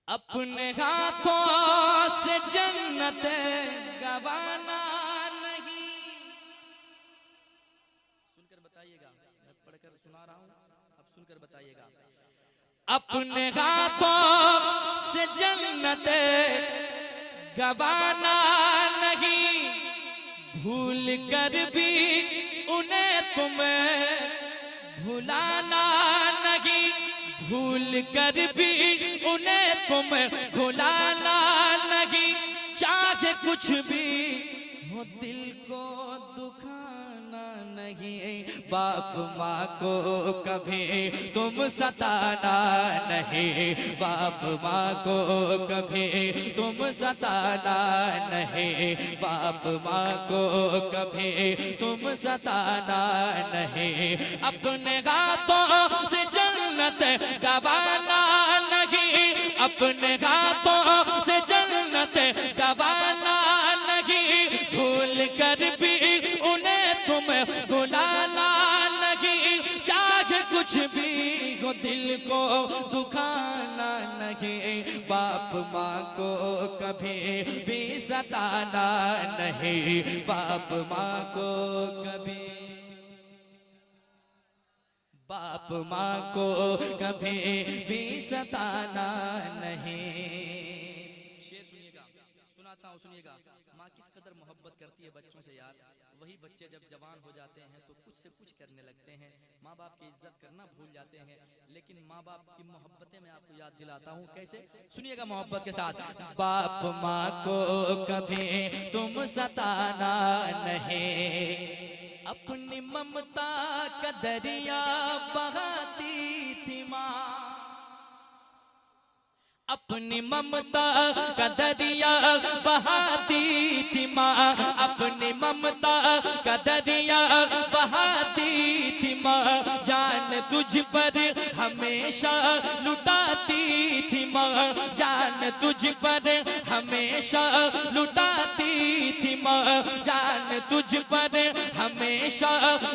अपने हाथों से जन्नत गवाना नहीं। सुनकर बताइएगा, मैं पढ़कर सुना रहा हूं, अब सुनकर बताइएगा। अपने हाथों से जन्नत गवाना नहीं, भूल कर भी उन्हें तुम्हें भुलाना नहीं, भूल कर भी उन्हें तुम भुलाना नहीं। चाहे कुछ भी हो दिल को दुखाना नहीं, बाप माँ को कभी तुम सताना नहीं, बाप माँ को कभी तुम सताना नहीं, बाप माँ को कभी तुम सताना नहीं। अपने हाथों से जन्नत गवाना नहीं, अपने हाथों से जन्नत गवाना नहीं, भूल कर भी उन्हें तुम भुलाना नहीं। चाहे कुछ भी हो दिल को दुखाना नहीं, बाप माँ को कभी भी सताना नहीं, बाप माँ को कभी, बाप माँ को कभी भी सताना नहीं। शेर सुनिएगा, सुनाता हूँ, सुनिएगा। माँ किस कदर मोहब्बत करती है बच्चों से यार। वही बच्चे जब जवान हो जाते हैं तो कुछ से कुछ करने लगते हैं, माँ बाप की इज्जत करना भूल जाते हैं। लेकिन माँ बाप की मोहब्बतें मैं आपको याद दिलाता हूँ कैसे, सुनिएगा मोहब्बत के साथ। बाप माँ को कभी तुम सताना नहीं, अपनी ममता का दरिया बहाती थी माँ, अपनी ममता का दरिया बहाती थी माँ, अपनी ममता का दरिया बहाती थी माँ। जान तुझ पर हमेशा लुटाती थी माँ, जान तुझ पर हमेशा लुटाती थी माँ, जान तुझ पर हमेशा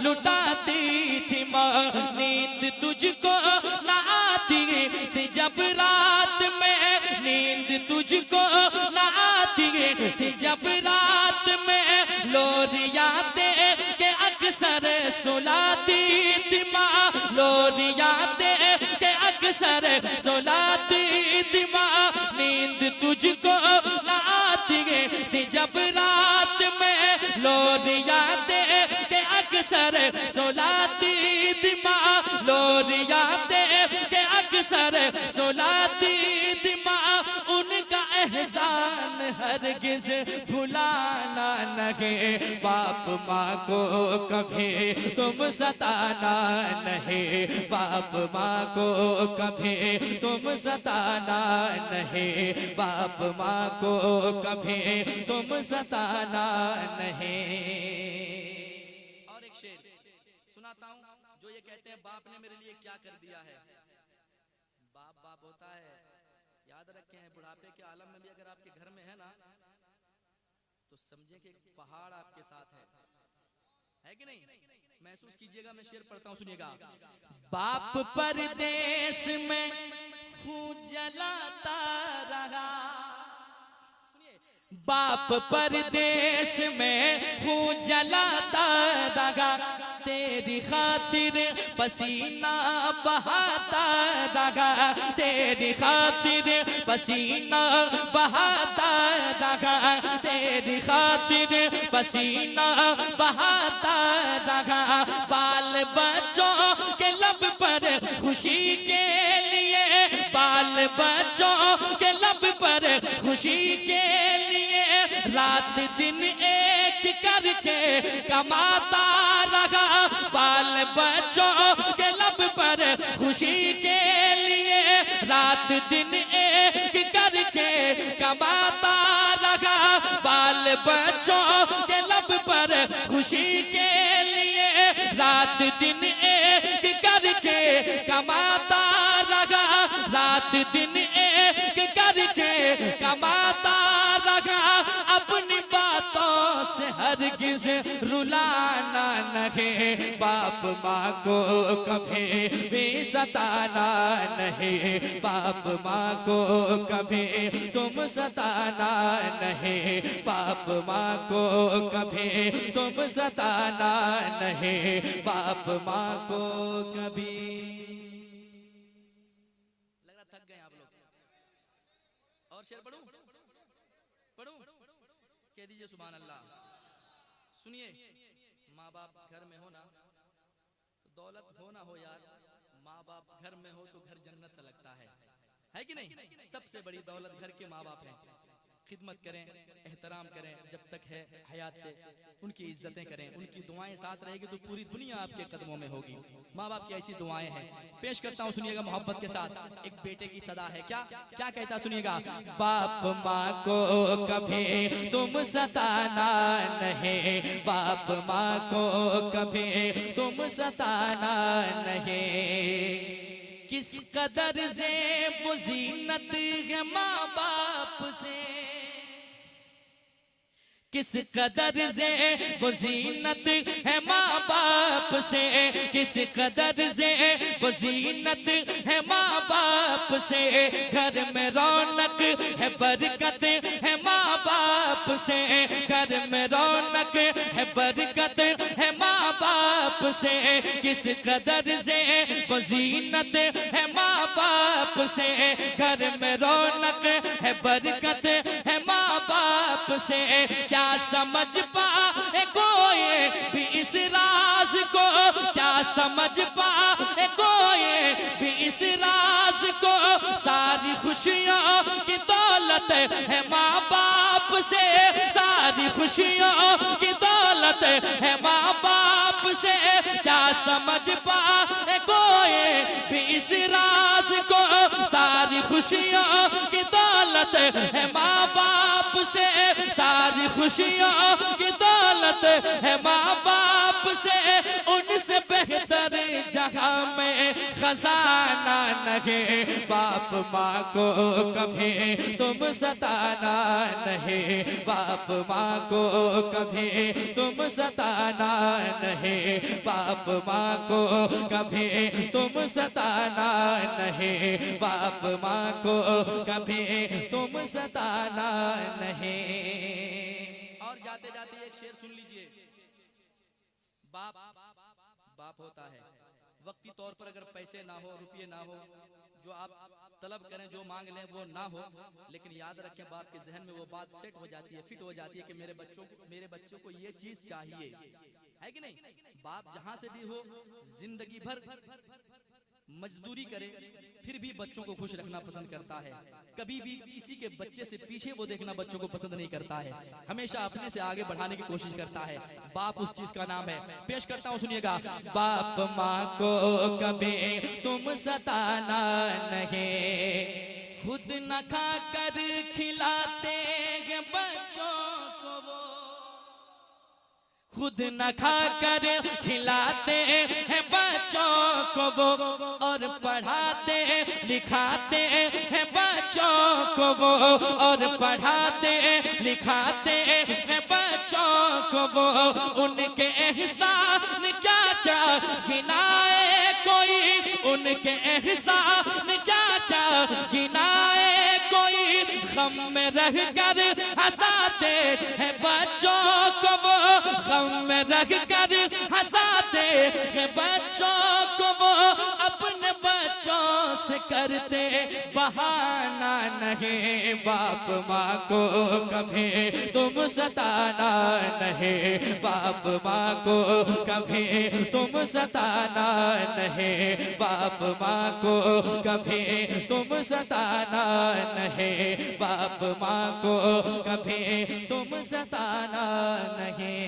लुटाती थी माँ। नींद तुझको न आती थी जब रात में, नींद तुझको न आती थी जब रात में, लोरियां दे के अक्सर सुलाती थी माँ, लोरियां दे के अक्सर सुलाती थी माँ। नींद तुझको न आती थी जब रात में, लोरियां दे के अक्सर सुलाती थी माँ, लोरियां दे के अक्सर सुलाती थी माँ। उनका एहसान हरगिज भुलाना नहीं, बाप माँ को कभी तुम सताना नहीं, बाप माँ को कभी तुम सताना नहीं, बाप माँ को कभी तुम सताना नहीं। और एक शेर सुनाता हूँ जो ये कहते हैं बाप ने मेरे लिए क्या कर दिया है। बाप बाप होता है, याद रखें, बुढ़ापे के आलम में भी अगर आपके घर में है ना तो समझे कि पहाड़ आपके साथ है कि नहीं। महसूस कीजिएगा, मैं शेर पढ़ता हूँ, सुनिएगा। बाप परदेश में खून जलाता रहा, बाप परदेश में खून जलाता रहा, तेरी खातिर पसीना बहाता रहा, तेरी खातिर पसीना बहाता रहा, तेरी खातिर पसीना बहाता रहा। बाल बच्चों के लब पर खुशी के लिए, बाल बच्चों के लब पर खुशी के लिए, रात दिन एक करके कमाता रहा, बाल बच्चों के लब पर खुशी के लिए, रात दिन एक करके कमाता रहा, बाल बच्चों के लब पर खुशी के लिए, रात दिन एक करके कमाता रहा, रात दिन एक करके कमाता रहा। अपनी बात बातों से हरगिज रुलाना नहीं, बाप माँ को कभी भी सताना नहीं, बाप माँ को कभी तुम सताना नहीं, बाप माँ को कभी तुम सताना नहीं, बाप माँ को कभी। लग रहा थक गए आप लोग, और शेर पढ़ूं? पढ़ूं? कह दीजिए सुभान अल्लाह। सुनिए, माँ बाप घर में हो ना तो दौलत हो ना हो यार, माँ बाप घर में हो तो घर जन्नत सा लगता है कि नहीं? सबसे बड़ी दौलत घर के माँ बाप हैं। खिदमत करें, एहतराम करें, जब तक है हयात से उनकी इज्जतें करें, उनकी दुआएं साथ रहेगी तो पूरी दुनिया आपके कदमों में होगी। माँ बाप की ऐसी दुआएं हैं। पेश करता हूँ, सुनिएगा मोहब्बत के साथ एक बेटे की सदा है। क्या क्या कहता सुनिएगा। बाप माँ को कभी तुम सताना नहीं, बाप माँ को कभी तुम सताना नहीं, किस कदर से वो ज़ीनत है माँ बाप से, किस कदर से वो ज़ीनत है माँ बाप से, किस कदर से वो ज़ीनत है माँ बाप से, घर में रौनक है बरकत है माँ बाप से, घर में रौनक है बरकत है माँ बाप से, किस कदर से वो ज़ीनत है माँ बाप से, घर में रौनक है बरकत है माँ बाप से। क्या समझ पाए कोई भी इस राज को, क्या समझ पाए कोई भी इस राज को, सारी खुशियों की दौलत है माँ बाप से, सारी खुशियों की दौलत है माँ बाप से। क्या समझ पाए कोई भी इस राज को, सारी खुशियों की दौलत है माँ बाप से, सारी खुशियों की दौलत है माँ बाप से। उनसे बेहतर जहाँ में खजाना नहीं, बाप माँ को कभी तुम सताना नहीं, बाप माँ को कभी तुम सताना नहीं, बाप माँ को कभी तुम सताना नहीं, बाप माँ को कभी तुम सताना नहीं। और जाते जाते एक शेर सुन लीजिए। बाप बाप होता है, वक्ती तौर पर अगर पैसे ना हो, रुपये ना हो, जो आप तलब करें, जो मांग लें वो ना हो, लेकिन याद रखें बाप के जहन में वो बात सेट हो जाती है, फिट हो जाती है कि मेरे बच्चों को ये चीज चाहिए, है कि नहीं? बाप जहां से भी हो, जिंदगी भर मजदूरी करे फिर भी बच्चों को खुश रखना पसंद करता है। कभी भी किसी के बच्चे से पीछे वो देखना बच्चों को पसंद नहीं करता है, हमेशा अपने से आगे बढ़ाने की कोशिश करता है। बाप उस चीज का नाम है। पेश करता हूँ, सुनिएगा। बाप माँ को कभी तुम सताना नहीं, खुद न खा कर खिलाते हैं बच्चों को वो, खुद न खा कर खिलाते हैं बच्चों को वो, और पढ़ाते लिखाते हैं बच्चों को वो, और पढ़ाते लिखाते हैं बच्चों को वो। उनके एहसान क्या क्या गिनाए कोई, उनके एहसान क्या क्या गिनाए कोई, गम में रह कर हंसाते हैं बच्चों को वो, गम में रह कर हंसाते हैं बच्चों को वो। अपने बच्चों से करते बहाना नहीं, बाप माँ को कभी तुम सताना नहीं, बाप माँ को कभी तुम सताना नहीं, बाप माँ को कभी तुम सताना नहीं, बाप माँ को कभी तुम सताना नहीं।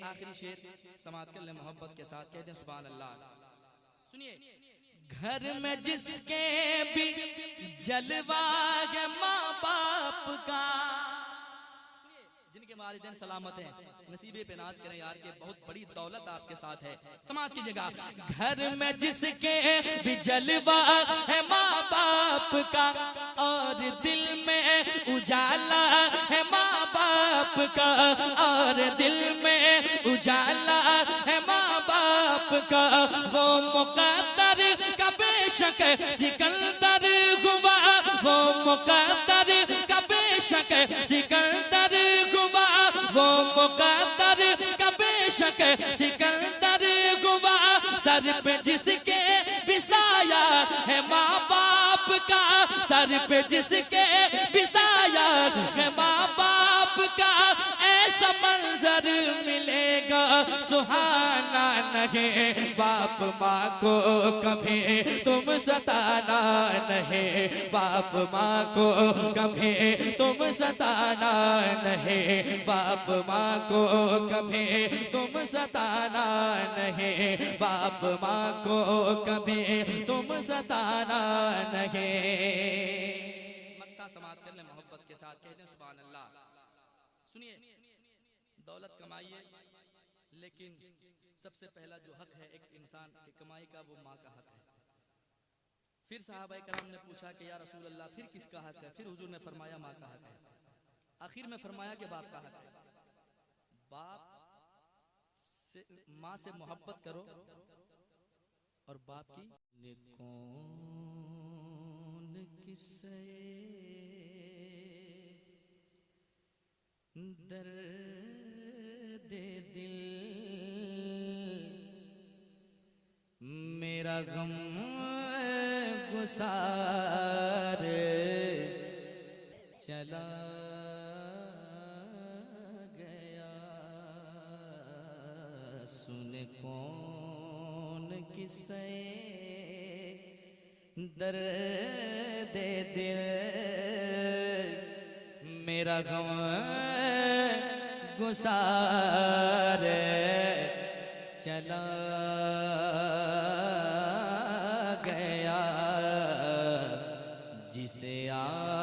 आखिरी शेर समाप्त कर ले मोहब्बत के साथ, कहते हैं सुभान अल्लाह। सुनिए, घर में जिसके भी जलवा है माँ बाप का, जिनके वालिदैन सलामत हैं, नसीबे पे नाज करें यार, के बहुत बड़ी दौलत आपके साथ है। समाप्त कीजिएगा। घर में जिसके भी जलवा है माँ बाप का, और दिल में उजाला है माँ बाप का, और दिल में उजाला है माँ बाप का। वो मुक़द्दर का बेशक सिकंदर हुआ, वो मुक़द्दर का बेशक सिकंदर हुआ, वो मुक़द्दर का बेशक सिकंदर हुआ। सर पे जिसके बिसाया है माँ बाप का, सर पे जिसके बिसाया है माँ बाप का, ऐसा मंजर मिलेगा सुहाना नहीं। बाप माँ को कभी तुम सताना नहीं, बाप माँ को कभी तुम सताना नहीं, बाप माँ को कभी तुम सताना नहीं, बाप माँ को कभी तुम सताना नहीं। मक्ता समात कर ले मोहब्बत के साथ, कहते हैं सुभान अल्लाह। सुनिए, दौलत कमाइए, लेकिन सबसे पहला जो हक है एक इंसान की कमाई का, वो माँ का हक है। फिर सहाबाए कराम ने पूछा कि या रसूल अल्लाह फिर किसका हक है? फिर हुजूर ने फरमाया माँ का हक है। आखिर में फरमाया कि बाप का हक है। बाप से, माँ से मोहब्बत करो और बाप की कौन किसे दर्द दिल मेरा गम गुसार चला गया, सुन कौन किसे दर्द दिल मेरा गम गुसार चला गया, जिसे आशनाओं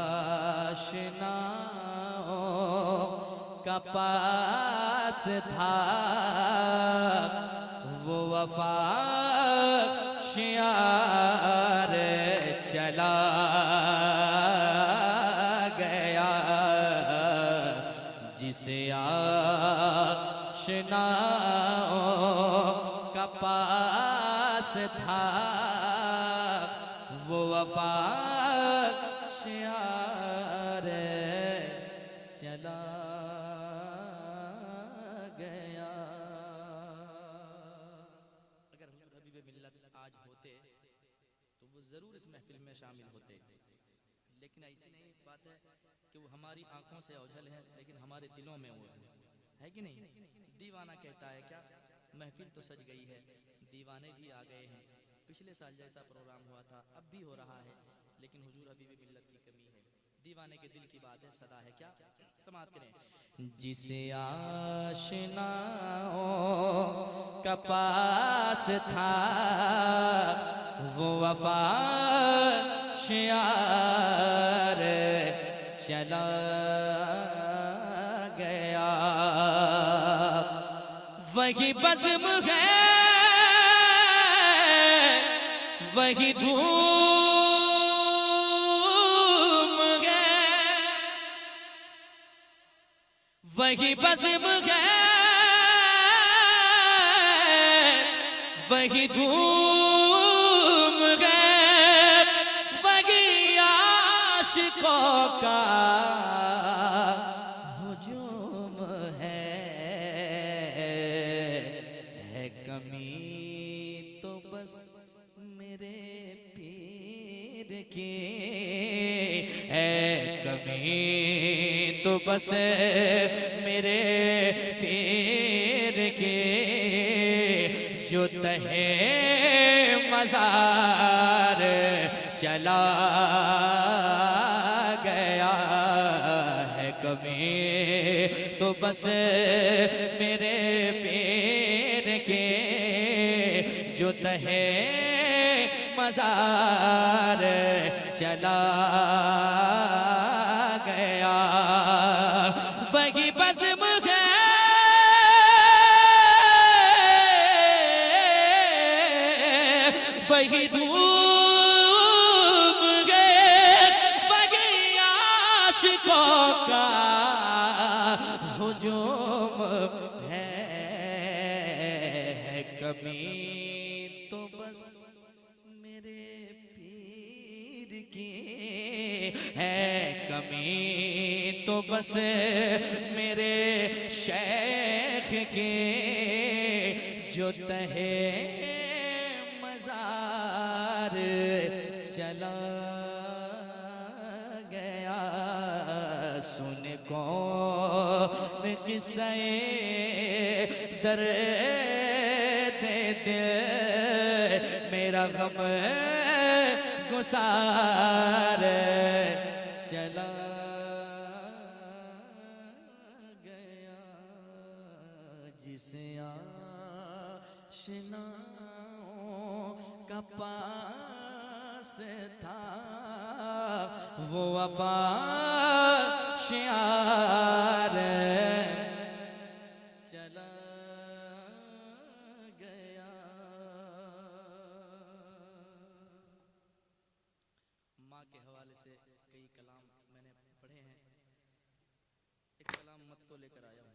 का पास था वो वफा शियार चला गया, जिसे आशनाओं का पास था वो वफा शियार चला गया। अगर हबीब मिल्लत आज होते तो वो जरूर इस महफिल में शामिल होते, लेकिन ऐसी नहीं बात है कि वो हमारी आंखों से ओझल है, लेकिन हमारे दिलों में वो है कि नहीं? दीवाना कहता है क्या महफिल तो सज गई है, दीवाने भी आ गए हैं। पिछले साल जैसा प्रोग्राम हुआ था अब भी हो रहा है, लेकिन हुजूर हबीब मिल्लत की कमी है। दीवाने के दिल की बात है, सदा है क्या? समात करें। जिसे आशनाओं का पास था वो वफा शियार चला गया, वही बज़्म है वही धूम है, वही बज़्म है वही धूम है, वही आशिकों का हुजूम है कमी तो बस मेरे पीर की है, कमी तो बस मेरे पीर की, जो तहे मज़ार चला गया है, कमी तो बस मेरे पीर के, जो तहे मज़ार चला गया, वही बज़्म है वही धूम है, वही कमी तो बस मेरे पीर की है, कमी तो बस मेरे शेख की, जो तहे मजार चला गया। सुन कौन किस्से दर्द दिल, मेरा गम गुसार चला गया। जिसे आशनाओं का पास था, वो वफा शियार चला गया। माँ के हवाले से कई कलाम मैंने पढ़े हैं। एक कलाम मत तो लेकर आया हूँ।